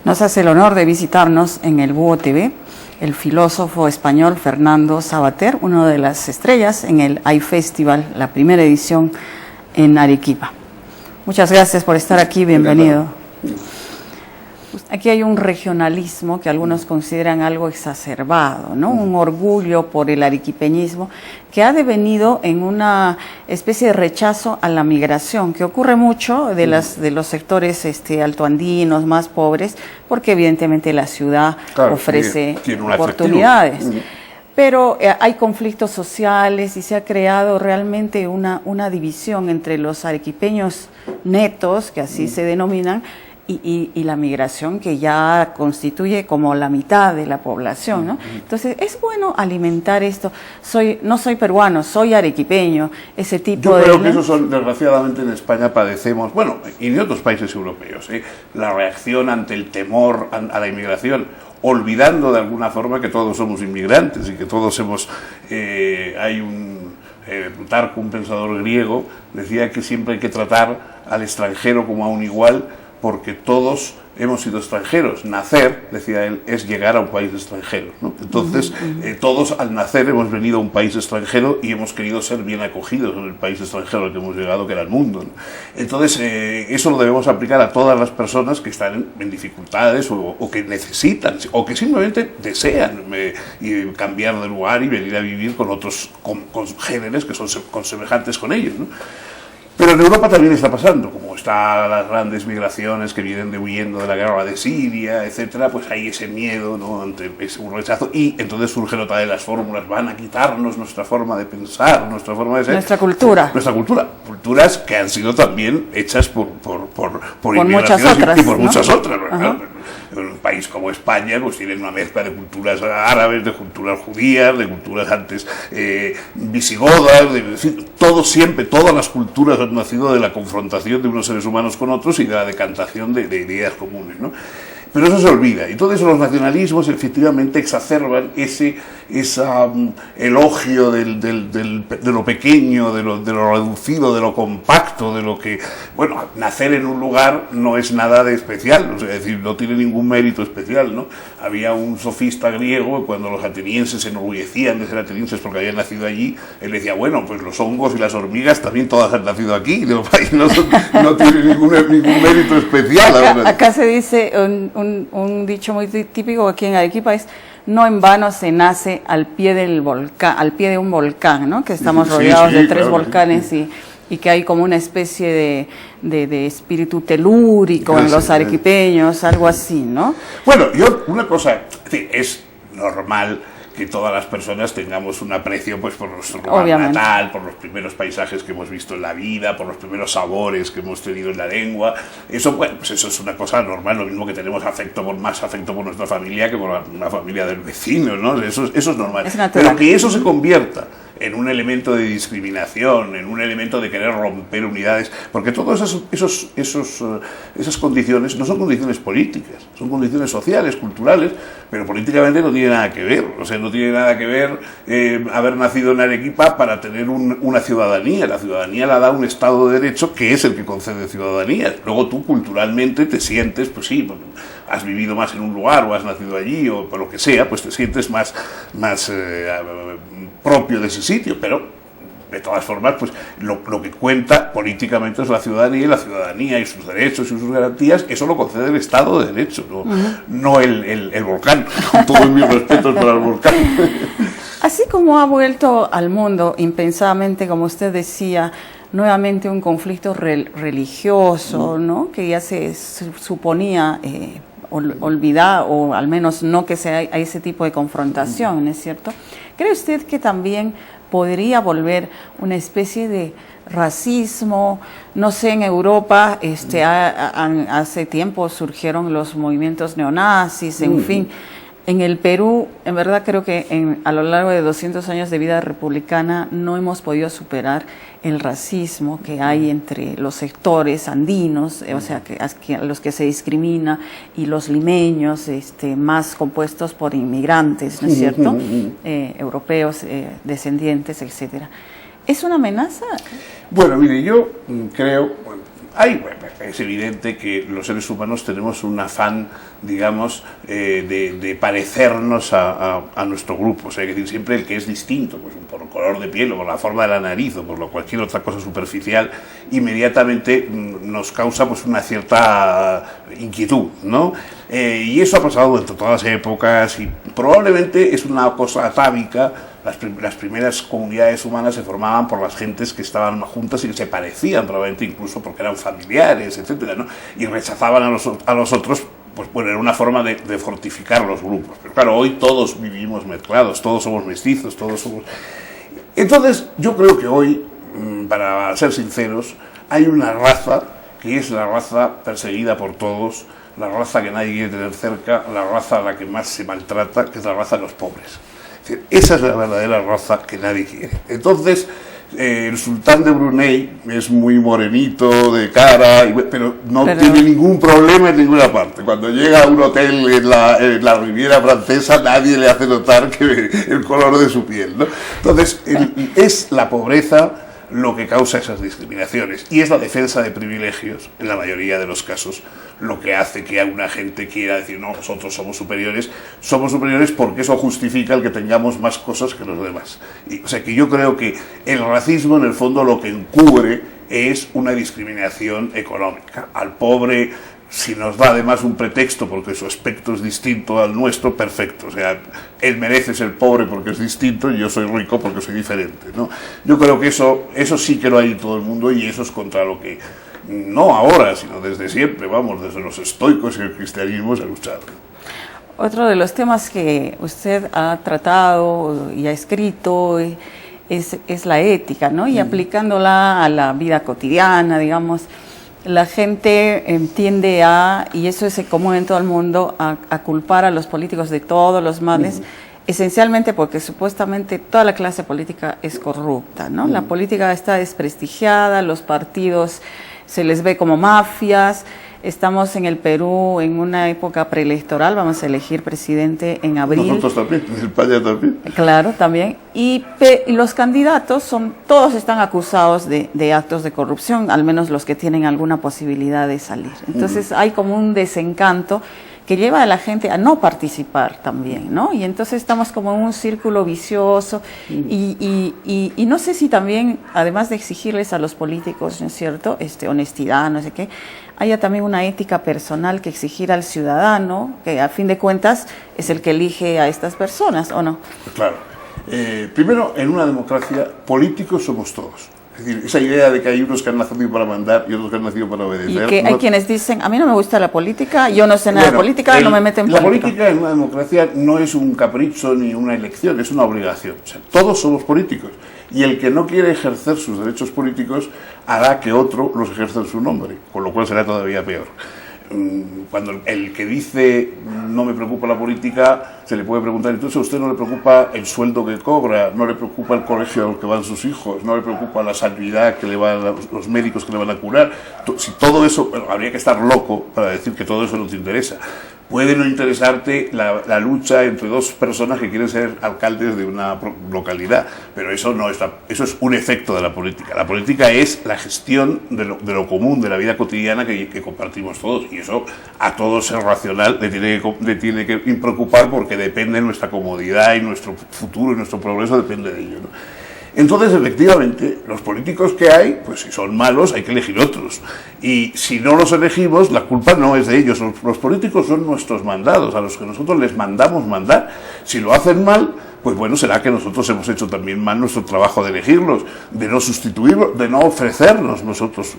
Nos hace el honor de visitarnos en el Búho TV el filósofo español Fernando Savater, una de las estrellas en el iFestival, la primera edición en Arequipa. Muchas gracias por estar aquí, bienvenido. Aquí hay un regionalismo que algunos consideran algo exacerbado, ¿no? Un orgullo por el arequipeñismo que ha devenido en una especie de rechazo a la migración, que ocurre mucho de los sectores altoandinos más pobres, porque evidentemente la ciudad ofrece oportunidades. Pero hay conflictos sociales y se ha creado realmente una división entre los arequipeños netos, que así se denominan, y la migración, que ya constituye como la mitad de la población, ¿no? Entonces es bueno alimentar esto. No soy peruano, soy arequipeño, ese tipo de... Yo creo que eso son, desgraciadamente en España padecemos, bueno, y en otros países europeos, la reacción ante el temor a la inmigración, olvidando de alguna forma que todos somos inmigrantes y que todos hemos... hay Plutarco, un pensador griego, decía que siempre hay que tratar al extranjero como a un igual, porque todos hemos sido extranjeros. Nacer, decía él, es llegar a un país extranjero, ¿no? Entonces, todos al nacer hemos venido a un país extranjero y hemos querido ser bien acogidos en el país extranjero al que hemos llegado, que era el mundo, ¿no? Entonces, eso lo debemos aplicar a todas las personas que están en dificultades o que necesitan, o que simplemente desean cambiar de lugar y venir a vivir con otros congéneres que son semejantes con ellos, ¿no? Pero en Europa también está pasando, como están las grandes migraciones que vienen huyendo de la guerra de Siria, etcétera, pues hay ese miedo, ¿no?, ante un rechazo, y entonces surgen otra de las fórmulas: van a quitarnos nuestra forma de pensar, nuestra forma de ser. Nuestra cultura. Nuestra cultura. Culturas que han sido también hechas por muchas otras, y por ¿no? muchas otras, ¿verdad? En un país como España, pues tienen una mezcla de culturas árabes, de culturas judías, de culturas antes visigodas, todas las culturas han nacido de la confrontación de unos seres humanos con otros y de la decantación de ideas comunes, ¿no? Pero eso se olvida, y todo eso, los nacionalismos efectivamente exacerban ese elogio de lo pequeño, de lo reducido, de lo compacto, de lo que, bueno, nacer en un lugar no es nada de especial, es decir, no tiene ningún mérito especial, ¿no? Había un sofista griego, cuando los atenienses se enorgullecían de ser atenienses porque habían nacido allí, él decía, bueno, pues los hongos y las hormigas también todas han nacido aquí, no tienen ningún mérito especial. Acá se dice un dicho muy típico aquí en Arequipa, es: no en vano se nace al pie del volcán, al pie de un volcán, ¿no? Que estamos rodeados de tres volcanes y que hay como una especie de espíritu telúrico en los arequipeños, algo así, ¿no? Bueno, una cosa, es normal que todas las personas tengamos un aprecio, pues, por nuestro lugar natal, por los primeros paisajes que hemos visto en la vida, por los primeros sabores que hemos tenido en la lengua. Eso, bueno, pues eso es una cosa normal, lo mismo que tenemos más afecto por nuestra familia que por una familia del vecino, ¿no? Eso es normal. Pero que eso se convierta en un elemento de discriminación, en un elemento de querer romper unidades, porque todas esas condiciones no son condiciones políticas, son condiciones sociales, culturales, pero políticamente no tiene nada que ver. O sea, no tiene nada que ver haber nacido en Arequipa para tener una ciudadanía. La ciudadanía la da un Estado de Derecho, que es el que concede ciudadanía. Luego tú culturalmente te sientes, pues sí, has vivido más en un lugar o has nacido allí o por lo que sea, pues te sientes más propio de ese sitio, pero de todas formas, pues lo que cuenta políticamente es la ciudadanía y sus derechos y sus garantías. Eso lo concede el Estado de Derecho, no el volcán, con todos mis respetos para el volcán. Así como ha vuelto al mundo impensadamente, como usted decía, nuevamente un conflicto religioso, ¿no?, que ya se suponía olvidar, o al menos no que sea a ese tipo de confrontación, ¿no es cierto? ¿Cree usted que también podría volver una especie de racismo? No sé, en Europa hace tiempo surgieron los movimientos neonazis, en fin. En el Perú, en verdad creo que a lo largo de 200 años de vida republicana no hemos podido superar el racismo que hay entre los sectores andinos, o sea, los que se discrimina, y los limeños, más compuestos por inmigrantes, ¿no es cierto? Europeos, descendientes, etcétera. ¿Es una amenaza? Bueno, mire, yo creo... Es evidente que los seres humanos tenemos un afán, digamos, de parecernos a nuestro grupo. O sea, hay que decir, siempre el que es distinto, pues, por el color de piel o por la forma de la nariz o por cualquier otra cosa superficial, inmediatamente nos causa pues una cierta inquietud, ¿no? Y eso ha pasado durante todas las épocas y probablemente es una cosa atávica. Las primeras comunidades humanas se formaban por las gentes que estaban juntas y que se parecían, probablemente incluso porque eran familiares, etcétera, ¿no? Y rechazaban a los otros, pues bueno, era una forma de fortificar los grupos. Pero claro, hoy todos vivimos mezclados, todos somos mestizos, todos somos... Entonces, yo creo que hoy, para ser sinceros, hay una raza que es la raza perseguida por todos, la raza que nadie quiere tener cerca, la raza a la que más se maltrata, que es la raza de los pobres. Esa es la verdadera raza que nadie quiere. Entonces, el sultán de Brunei es muy morenito de cara, pero no tiene ningún problema en ninguna parte. Cuando llega a un hotel en la Riviera Francesa, nadie le hace notar que el color de su piel, ¿no? Entonces, es la pobreza lo que causa esas discriminaciones, y es la defensa de privilegios, en la mayoría de los casos, lo que hace que una gente quiera decir, no, nosotros somos superiores porque eso justifica el que tengamos más cosas que los demás. O sea que yo creo que el racismo en el fondo lo que encubre es una discriminación económica. Al pobre, si nos da además un pretexto porque su aspecto es distinto al nuestro, perfecto. O sea, él merece ser pobre porque es distinto y yo soy rico porque soy diferente, ¿no? Yo creo que eso sí que lo hay en todo el mundo, y eso es contra lo que, no ahora, sino desde siempre, vamos, desde los estoicos y el cristianismo se ha luchado. Otro de los temas que usted ha tratado y ha escrito es la ética, ¿no? Y aplicándola a la vida cotidiana, digamos, la gente tiende y eso es común en todo el mundo, a culpar a los políticos de todos los males, esencialmente porque supuestamente toda la clase política es corrupta, ¿no? La política está desprestigiada, los partidos se les ve como mafias. Estamos en el Perú en una época preelectoral, vamos a elegir presidente en abril. Nosotros también, en España también. Claro, también. Y los candidatos todos están acusados de actos de corrupción, al menos los que tienen alguna posibilidad de salir. Entonces hay como un desencanto que lleva a la gente a no participar también, ¿no? Y entonces estamos como en un círculo vicioso y no sé si también, además de exigirles a los políticos, ¿no es cierto?, honestidad, no sé qué, haya también una ética personal que exigir al ciudadano, que a fin de cuentas es el que elige a estas personas, ¿o no? Claro. Primero, en una democracia, políticos somos todos. Es decir, esa idea de que hay unos que han nacido para mandar y otros que han nacido para obedecer. Y que hay quienes dicen, a mí no me gusta la política, yo no sé nada de política, no me meto en política. La política en una democracia no es un capricho ni una elección, es una obligación. O sea, todos somos políticos. Y el que no quiere ejercer sus derechos políticos hará que otro los ejerza en su nombre, con lo cual será todavía peor. Cuando el que dice no me preocupa la política, se le puede preguntar, entonces a usted no le preocupa el sueldo que cobra, no le preocupa el colegio al que van sus hijos, no le preocupa la sanidad que le van los médicos que le van a curar. Si todo eso, bueno, habría que estar loco para decir que todo eso no te interesa. Puede no interesarte la lucha entre dos personas que quieren ser alcaldes de una localidad, pero eso no es eso es un efecto de la política. La política es la gestión de lo común, de la vida cotidiana que compartimos todos, y eso a todo ser racional le tiene que preocupar, porque depende de nuestra comodidad y nuestro futuro y nuestro progreso depende de ello, ¿no? Entonces, efectivamente, los políticos que hay, pues si son malos hay que elegir otros. Y si no los elegimos, la culpa no es de ellos. Los políticos son nuestros mandados, a los que nosotros les mandamos mandar. Si lo hacen mal, pues bueno, será que nosotros hemos hecho también mal nuestro trabajo de elegirlos, de no sustituirlos, de no ofrecernos nosotros.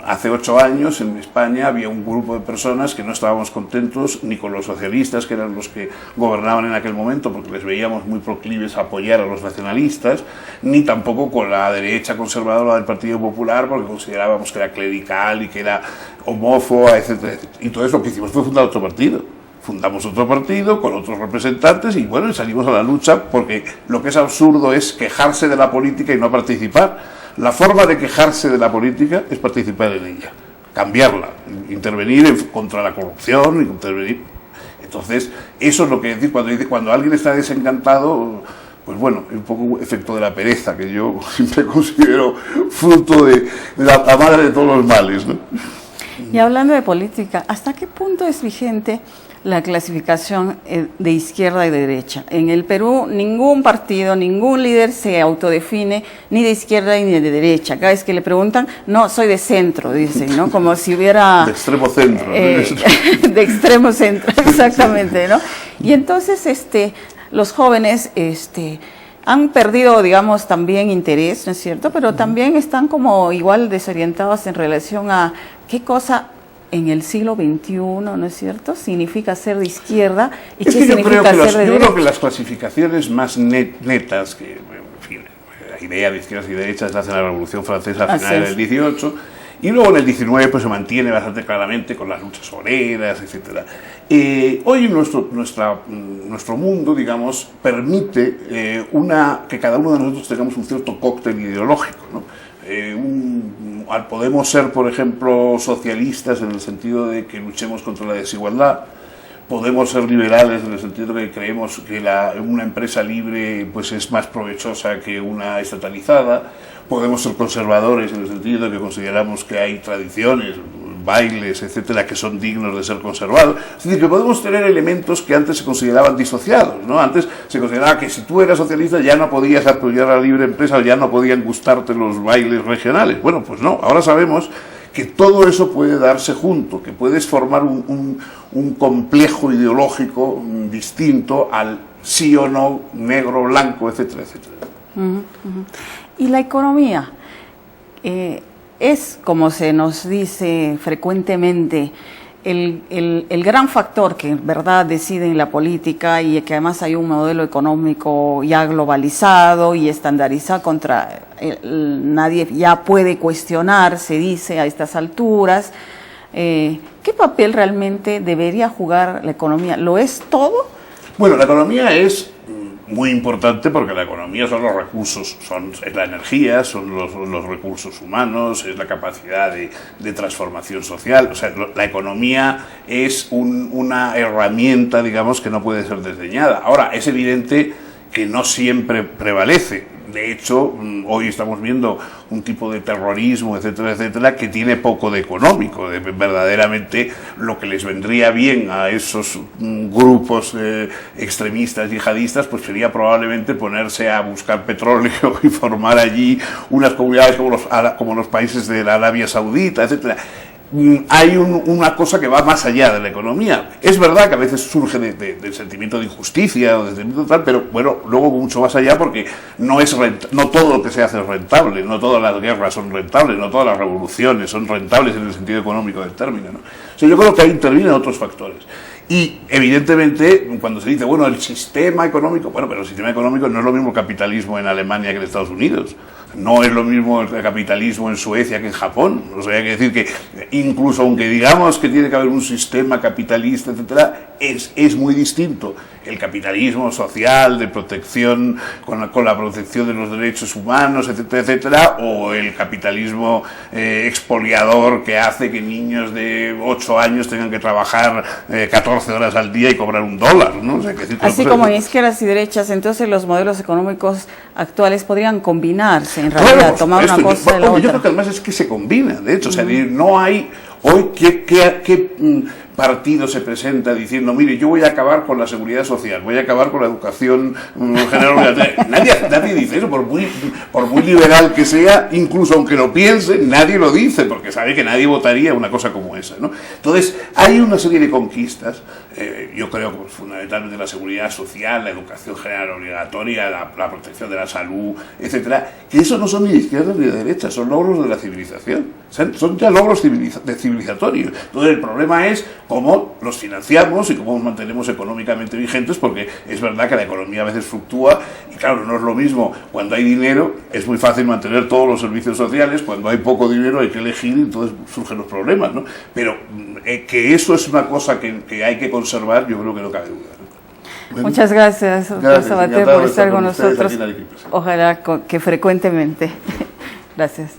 Hace 8 años en España había un grupo de personas que no estábamos contentos ni con los socialistas, que eran los que gobernaban en aquel momento, porque les veíamos muy proclives a apoyar a los nacionalistas, ni tampoco con la derecha conservadora del Partido Popular, porque considerábamos que era clerical y que era homófoba, etcétera, etcétera. Y todo eso lo que hicimos fue fundar otro partido. Fundamos otro partido con otros representantes y bueno, salimos a la lucha, porque lo que es absurdo es quejarse de la política y no participar. La forma de quejarse de la política es participar en ella, cambiarla, intervenir contra la corrupción, intervenir. Entonces, eso es lo que decir cuando alguien está desencantado, pues bueno, es un poco un efecto de la pereza, que yo siempre considero fruto de la madre de todos los males, ¿no? Y hablando de política, ¿hasta qué punto es vigente la clasificación de izquierda y de derecha? En el Perú ningún partido, ningún líder se autodefine ni de izquierda ni de derecha. Cada vez que le preguntan, no, soy de centro, dicen, ¿no? Como si hubiera... De extremo centro. De extremo centro, exactamente, ¿no? Y entonces los jóvenes han perdido, digamos, también interés, ¿no es cierto? Pero también están como igual desorientados en relación a qué cosa en el siglo XXI, ¿no es cierto?, significa ser de izquierda y qué significa ser de derecha. Yo creo que las clasificaciones más netas, que, en fin, la idea de izquierdas y derechas la hace la Revolución Francesa a finales del XVIII, y luego en el XIX pues, se mantiene bastante claramente con las luchas obreras, etc. Hoy nuestro mundo, digamos, permite que cada uno de nosotros tengamos un cierto cóctel ideológico, ¿no? Podemos ser, por ejemplo, socialistas en el sentido de que luchemos contra la desigualdad, podemos ser liberales en el sentido de que creemos que una empresa libre pues, es más provechosa que una estatalizada, podemos ser conservadores en el sentido de que consideramos que hay tradiciones, bailes, etcétera, que son dignos de ser conservados. Es decir, que podemos tener elementos que antes se consideraban disociados, ¿no? Antes se consideraba que si tú eras socialista ya no podías apoyar a la libre empresa o ya no podían gustarte los bailes regionales. Bueno, pues no, ahora sabemos que todo eso puede darse junto, que puedes formar un complejo ideológico distinto al sí o no, negro, blanco, etcétera, etcétera. Y la economía es, como se nos dice frecuentemente, el gran factor que en verdad decide en la política, y que además hay un modelo económico ya globalizado y estandarizado nadie ya puede cuestionar, se dice a estas alturas. ¿Qué papel realmente debería jugar la economía? ¿Lo es todo? Bueno, la economía es muy importante porque la economía son los recursos, es la energía, son los recursos humanos, es la capacidad de transformación social. O sea, la economía es una herramienta, digamos, que no puede ser desdeñada. Ahora, es evidente que no siempre prevalece. De hecho, hoy estamos viendo un tipo de terrorismo, etcétera, etcétera, que tiene poco de económico. Verdaderamente lo que les vendría bien a esos grupos extremistas, yihadistas, pues sería probablemente ponerse a buscar petróleo y formar allí unas comunidades como los países de la Arabia Saudita, etcétera. Hay una cosa que va más allá de la economía. Es verdad que a veces surge del sentimiento de injusticia o del sentimiento tal, pero bueno, luego mucho más allá, porque no todo lo que se hace es rentable, no todas las guerras son rentables, no todas las revoluciones son rentables en el sentido económico del término, ¿no? O sea, yo creo que ahí intervienen otros factores. Y evidentemente, cuando se dice, bueno, el sistema económico, bueno, pero el sistema económico no es lo mismo el capitalismo en Alemania que en Estados Unidos. No es lo mismo el capitalismo en Suecia que en Japón. O sea, hay que decir que incluso aunque digamos que tiene que haber un sistema capitalista, etcétera, es muy distinto el capitalismo social de protección con la protección de los derechos humanos, etcétera, etcétera, o el capitalismo expoliador que hace que niños de 8 años tengan que trabajar 14 horas al día y cobrar $1, ¿no? O sea, así como en izquierdas y derechas, entonces los modelos económicos actuales podrían combinarse, en realidad, claro, tomar una cosa de la otra. Yo creo que además es que se combina, de hecho, o sea, no hay hoy qué partido se presenta diciendo, mire, yo voy a acabar con la seguridad social, voy a acabar con la educación general. Nadie dice eso, por muy liberal que sea, incluso aunque lo piense, nadie lo dice, porque sabe que nadie votaría una cosa como esa, ¿no? Entonces, hay una serie de conquistas, yo creo que fundamentalmente la seguridad social, la educación general obligatoria, la protección de la salud, etcétera, que eso no son ni de izquierda ni de derecha, son logros de la civilización, son ya logros civilizatorios. Entonces, el problema es cómo los financiamos y cómo los mantenemos económicamente vigentes, porque es verdad que la economía a veces fluctúa y claro, no es lo mismo cuando hay dinero, es muy fácil mantener todos los servicios sociales, cuando hay poco dinero hay que elegir y entonces surgen los problemas, ¿no? Pero que eso es una cosa que hay que conservar, yo creo que no cabe duda, ¿no? Bueno, muchas gracias, doctor Sabater, por estar con nosotros. Ojalá que frecuentemente. Gracias.